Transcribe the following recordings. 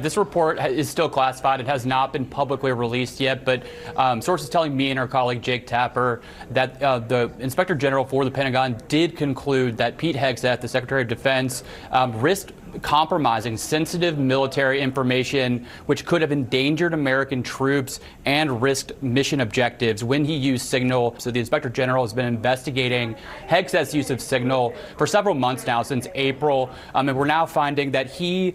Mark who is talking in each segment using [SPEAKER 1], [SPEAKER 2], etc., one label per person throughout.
[SPEAKER 1] This report is still classified. It has not been publicly released yet, but sources telling me and our colleague Jake Tapper that the Inspector General for the Pentagon did conclude that Pete Hegseth, the Secretary of Defense, risked compromising sensitive military information which could have endangered American troops and risked mission objectives when he used Signal. So the Inspector General has been investigating Hegseth's use of Signal for several months now, since April, and we're now finding that he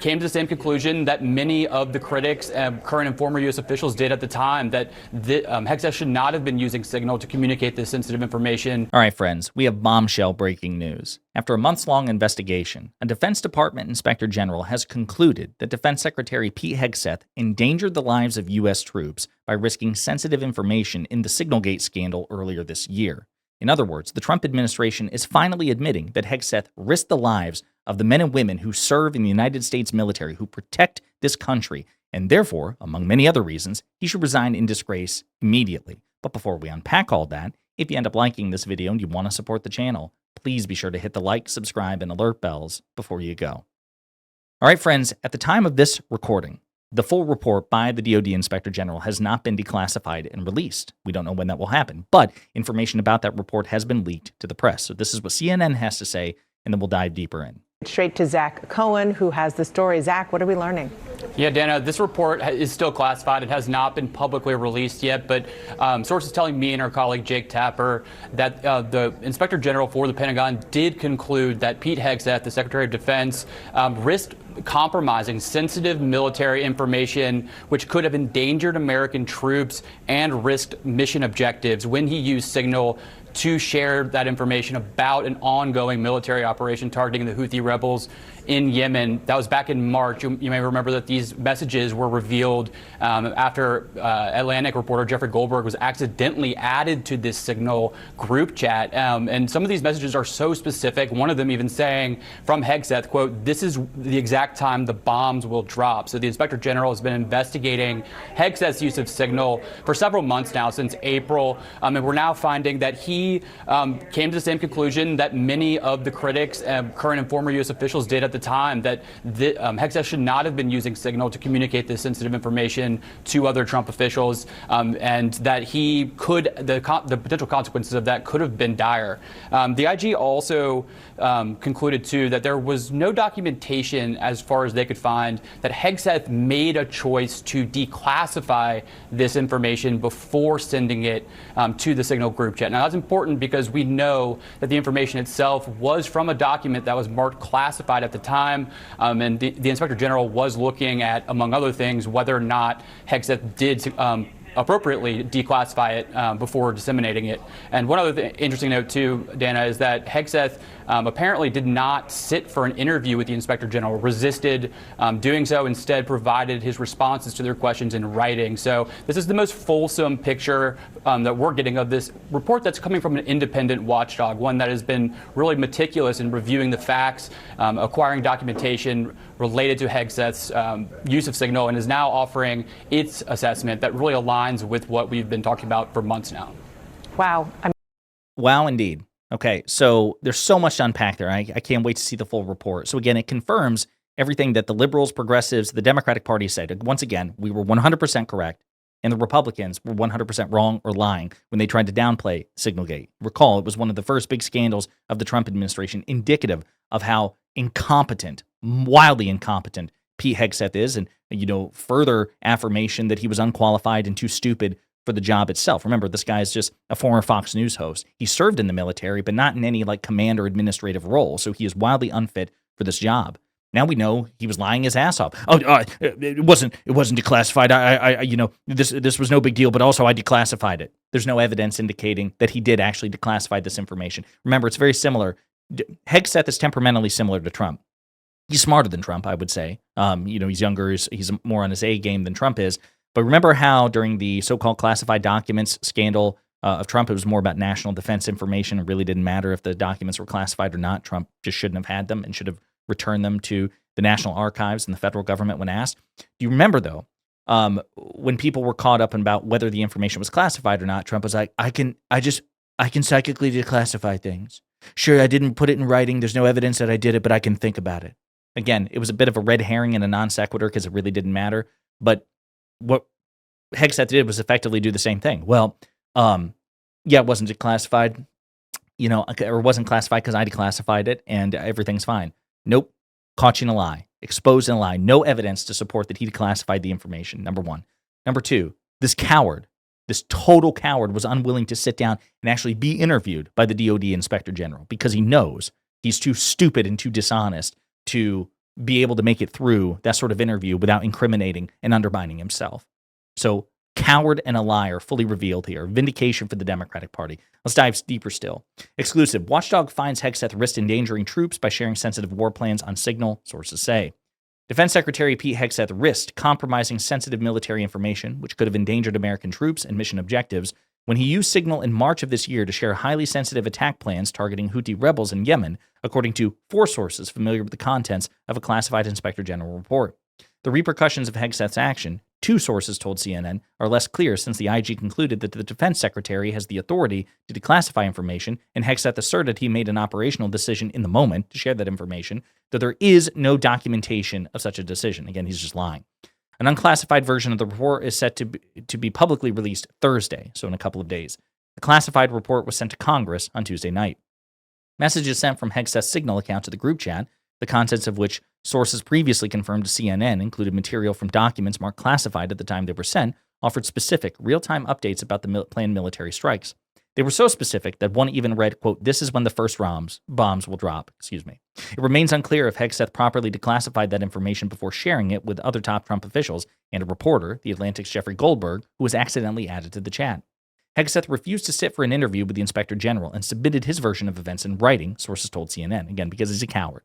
[SPEAKER 1] came to the same conclusion that many of the critics, current and former U.S. officials, did at the time, that Hegseth should not have been using Signal to communicate this sensitive information.
[SPEAKER 2] All right, friends, we have bombshell breaking news. After a months-long investigation, a Defense Department Inspector General has concluded that Defense Secretary Pete Hegseth endangered the lives of U.S. troops by risking sensitive information in the SignalGate scandal earlier this year. In other words, the Trump administration is finally admitting that Hegseth risked the lives of the men and women who serve in the United States military, who protect this country, and therefore, among many other reasons, he should resign in disgrace immediately. But before we unpack all that, if you end up liking this video and you want to support the channel, please be sure to hit the like, subscribe, and alert bells before you go. All right, friends, at the time of this recording, the full report by the DoD Inspector General has not been declassified and released. We don't know when that will happen, but information about that report has been leaked to the press. So this is what CNN has to say, and then we'll dive deeper in.
[SPEAKER 3] Straight to Zach Cohen, who has the story. Zach, what are we learning?
[SPEAKER 1] Yeah, Dana, this report is still classified. It has not been publicly released yet, but sources telling me and our colleague Jake Tapper that the Inspector General for the Pentagon did conclude that Pete Hegseth, the Secretary of Defense, risked compromising sensitive military information which could have endangered American troops and risked mission objectives when he used Signal to share that information about an ongoing military operation targeting the Houthi rebels in Yemen. That was back in March. You may remember that these messages were revealed after Atlantic reporter Jeffrey Goldberg was accidentally added to this Signal group chat. And some of these messages are so specific, one of them even saying from Hegseth, quote, "This is the exact time the bombs will drop." So the Inspector General has been investigating Hegseth's use of Signal for several months now, since April. And we're now finding that he came to the same conclusion that many of the critics, current and former U.S. officials, did at the time, that Hegseth should not have been using Signal to communicate this sensitive information to other Trump officials, and that he could, the potential consequences of that could have been dire. The IG also concluded, too, that there was no documentation, as far as they could find, that Hegseth made a choice to declassify this information before sending it to the Signal group chat. Now, that's important because we know that the information itself was from a document that was marked classified at the time, and the Inspector General was looking at, among other things, whether or not Hegseth did appropriately declassify it before disseminating it. And one other interesting note, too, Dana, is that Hegseth apparently did not sit for an interview with the Inspector General, resisted doing so, instead provided his responses to their questions in writing. So this is the most fulsome picture that we're getting of this report that's coming from an independent watchdog, one that has been really meticulous in reviewing the facts, acquiring documentation related to Hegseth's use of Signal, and is now offering its assessment that really aligns with what we've been talking about for months now.
[SPEAKER 3] Wow.
[SPEAKER 2] Wow, indeed. Okay, so there's so much to unpack there. I can't wait to see the full report. So again, it confirms everything that the liberals, progressives, the Democratic Party said. Once again, we were 100% correct, and the Republicans were 100% wrong or lying when they tried to downplay SignalGate. Recall, it was one of the first big scandals of the Trump administration, indicative of how incompetent, wildly incompetent, Pete Hegseth is, and, you know, further affirmation that he was unqualified and too stupid for the job itself. Remember, this guy is just a former Fox News host. He served in the military, but not in any like command or administrative role, so he is wildly unfit for this job. Now we know he was lying his ass off. It wasn't declassified. You know, this was no big deal, but also I declassified it. There's no evidence indicating that he did actually declassify this information. Remember, it's very similar. Hegseth is temperamentally similar to Trump. He's smarter than Trump, I would say. You know, he's younger. He's more on his A game than Trump is. But remember how during the so-called classified documents scandal of Trump, it was more about national defense information. It really didn't matter if the documents were classified or not. Trump just shouldn't have had them and should have returned them to the National Archives and the federal government when asked. Do you remember, though, when people were caught up about whether the information was classified or not, Trump was like, I can psychically declassify things. Sure, I didn't put it in writing. There's no evidence that I did it, but I can think about it. Again, it was a bit of a red herring and a non sequitur because it really didn't matter. But what Hegseth did was effectively do the same thing. Well, yeah, it wasn't declassified, or wasn't classified because I declassified it and everything's fine. Nope. Caught you in a lie. Exposed in a lie. No evidence to support that he declassified the information, number one. Number two, this coward, this total coward was unwilling to sit down and actually be interviewed by the DOD Inspector General because he knows he's too stupid and too dishonest to be able to make it through that sort of interview without incriminating and undermining himself. So coward and a liar fully revealed here. Vindication for the Democratic Party. Let's dive deeper still. Exclusive. Watchdog finds Hegseth risked endangering troops by sharing sensitive war plans on Signal, sources say. Defense Secretary Pete Hegseth risked compromising sensitive military information, which could have endangered American troops and mission objectives, when he used Signal in March of this year to share highly sensitive attack plans targeting Houthi rebels in Yemen, according to 4 sources familiar with the contents of a classified Inspector General report. The repercussions of Hegseth's action, 2 sources told CNN, are less clear since the IG concluded that the defense secretary has the authority to declassify information, and Hegseth asserted he made an operational decision in the moment to share that information, though there is no documentation of such a decision. Again, he's just lying. An unclassified version of the report is set to be publicly released Thursday, so in a couple of days. The classified report was sent to Congress on Tuesday night. Messages sent from Hegseth's Signal account to the group chat, the contents of which sources previously confirmed to CNN included material from documents marked classified at the time they were sent, offered specific, real-time updates about the planned military strikes. They were so specific that one even read, quote, "This is when the first bombs will drop." It remains unclear if Hegseth properly declassified that information before sharing it with other top Trump officials and a reporter, The Atlantic's Jeffrey Goldberg, who was accidentally added to the chat. Hegseth refused to sit for an interview with the Inspector General and submitted his version of events in writing, sources told CNN, again, because he's a coward.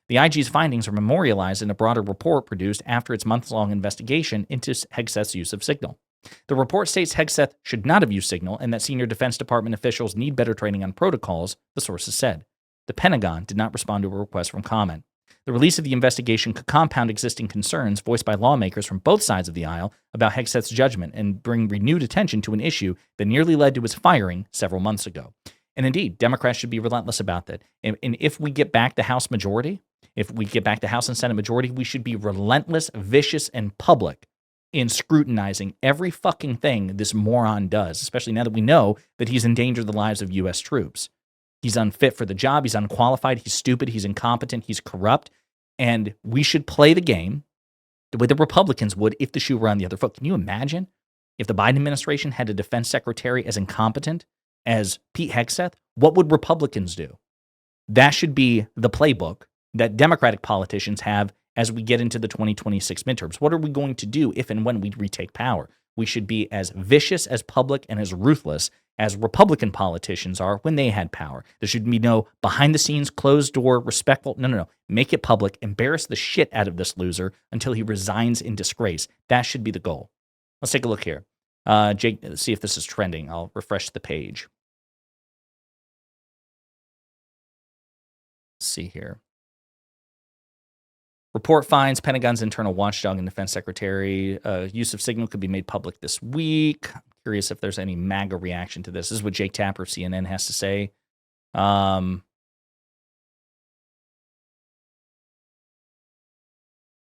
[SPEAKER 2] The IG's findings are memorialized in a broader report produced after its months-long investigation into Hegseth's use of Signal. The report states Hegseth should not have used Signal and that senior Defense Department officials need better training on protocols, the sources said. The Pentagon did not respond to a request from comment. The release of the investigation could compound existing concerns voiced by lawmakers from both sides of the aisle about Hegseth's judgment and bring renewed attention to an issue that nearly led to his firing several months ago. And indeed, Democrats should be relentless about that. And if we get back the House majority, if we get back the House and Senate majority, we should be relentless, vicious, and public in scrutinizing every fucking thing this moron does, especially now that we know that he's endangered the lives of U.S. troops. He's unfit for the job. He's unqualified. He's stupid. He's incompetent. He's corrupt. And we should play the game the way the Republicans would if the shoe were on the other foot. Can you imagine if the Biden administration had a defense secretary as incompetent as Pete Hegseth? What would Republicans do? That should be the playbook that Democratic politicians have as we get into the 2026 midterms. What are we going to do if and when we retake power? We should be as vicious, as public, and as ruthless as Republican politicians are when they had power. There should be no behind-the-scenes, closed-door, respectful. No. Make it public. Embarrass the shit out of this loser until he resigns in disgrace. That should be the goal. Let's take a look here. Jake, let's see if this is trending. I'll refresh the page. Let's see here. Report finds Pentagon's internal watchdog and defense secretary use of Signal could be made public this week. I'm curious if there's any MAGA reaction to this. This is what Jake Tapper of CNN has to say.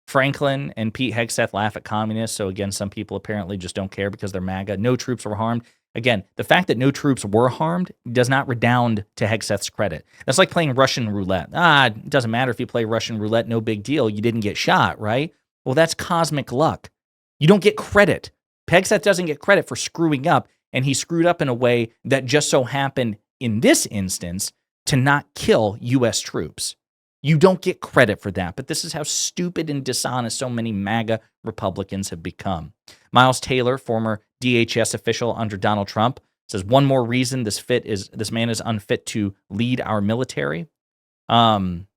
[SPEAKER 2] Franklin and Pete Hegseth laugh at communists. So again, some people apparently just don't care because they're MAGA. No troops were harmed. Again, the fact that no troops were harmed does not redound to Hegseth's credit. That's like playing Russian roulette. It doesn't matter if you play Russian roulette, no big deal. You didn't get shot, right? Well, that's cosmic luck. You don't get credit. Hegseth doesn't get credit for screwing up, and he screwed up in a way that just so happened in this instance to not kill U.S. troops. You don't get credit for that, but this is how stupid and dishonest so many MAGA Republicans have become. Miles Taylor, former DHS official under Donald Trump, says one more reason this man is unfit to lead our military. Again,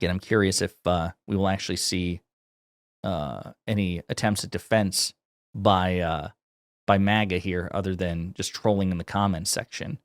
[SPEAKER 2] I'm curious if we will actually see any attempts at defense by MAGA here, other than just trolling in the comments section.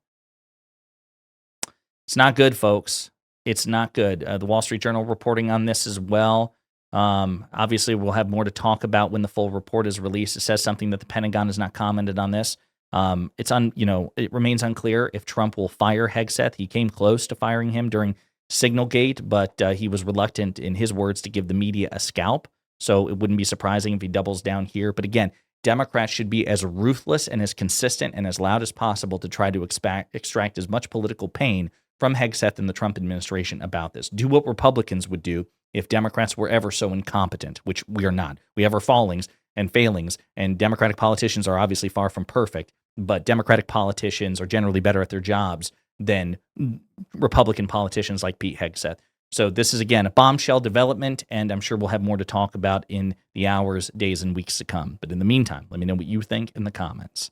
[SPEAKER 2] It's not good, folks. It's not good. The Wall Street Journal reporting on this as well. Obviously, we'll have more to talk about when the full report is released. It says something that the Pentagon has not commented on this. It remains unclear if Trump will fire Hegseth. He came close to firing him during SignalGate, but he was reluctant, in his words, to give the media a scalp. So it wouldn't be surprising if he doubles down here. But again, Democrats should be as ruthless and as consistent and as loud as possible to try to extract as much political pain from Hegseth and the Trump administration about this. Do what Republicans would do if Democrats were ever so incompetent, which we are not. We have our fallings and failings, and Democratic politicians are obviously far from perfect, but Democratic politicians are generally better at their jobs than Republican politicians like Pete Hegseth. So this is, again, a bombshell development, and I'm sure we'll have more to talk about in the hours, days, and weeks to come. But in the meantime, let me know what you think in the comments.